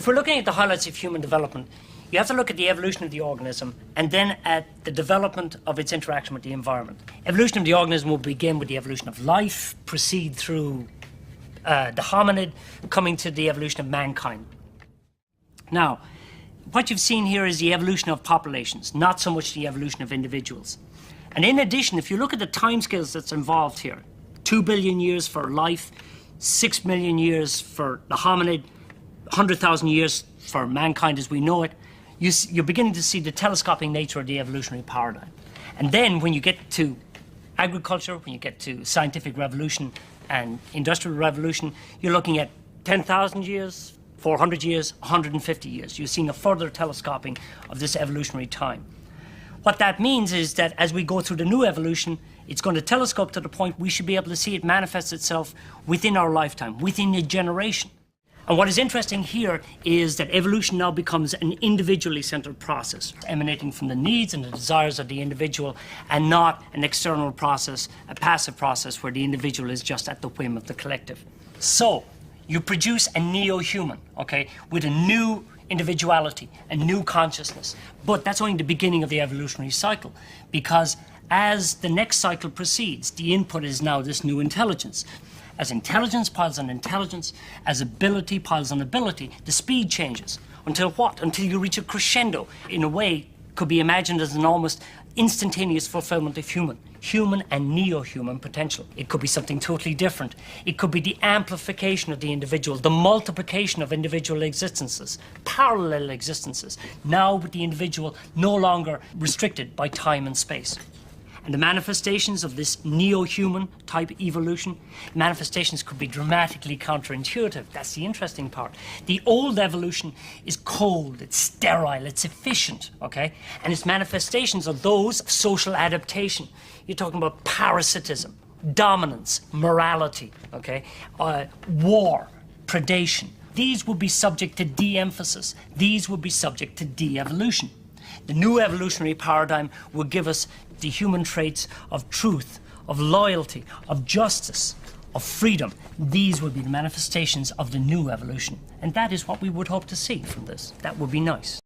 If we're looking at the highlights of human development, you have to look at the evolution of the organism and then at the development of its interaction with the environment. Evolution of the organism will begin with the evolution of life, proceed through the hominid, coming to the evolution of mankind. Now, what you've seen here is the evolution of populations, not so much the evolution of individuals. And in addition, if you look at the timescales that's involved here, 2 billion years for life, 6 million years for the hominid, 100,000 years for mankind as we know it, you're beginning to see the telescoping nature of the evolutionary paradigm. And then when you get to agriculture, when you get to scientific revolution and industrial revolution, you're looking at 10,000 years, 400 years, 150 years. You're seeing a further telescoping of this evolutionary time. What that means is that as we go through the new evolution, it's going to telescope to the point we should be able to see it manifest itself within our lifetime, within a generation. And what is interesting here is that evolution now becomes an individually centered process, emanating from the needs and the desires of the individual, and not an external process, a passive process where the individual is just at the whim of the collective. So, you produce a neo-human, okay, with a new individuality, a new consciousness. But that's only the beginning of the evolutionary cycle, because as the next cycle proceeds, the input is now this new intelligence. As intelligence piles on intelligence, as ability piles on ability, the speed changes. Until what? Until you reach a crescendo. In a way, could be imagined as an almost instantaneous fulfillment of human and neo-human potential. It could be something totally different. It could be the amplification of the individual, the multiplication of individual existences, parallel existences, now with the individual no longer restricted by time and space. And the manifestations of this neo-human type evolution, manifestations could be dramatically counterintuitive. That's the interesting part. The old evolution is cold, it's sterile, it's efficient, okay? And its manifestations are those of social adaptation. You're talking about parasitism, dominance, morality, okay? War, predation. These will be subject to de-emphasis. These will be subject to de-evolution. The new evolutionary paradigm will give us the human traits of truth, of loyalty, of justice, of freedom. These will be the manifestations of the new evolution. And that is what we would hope to see from this. That would be nice.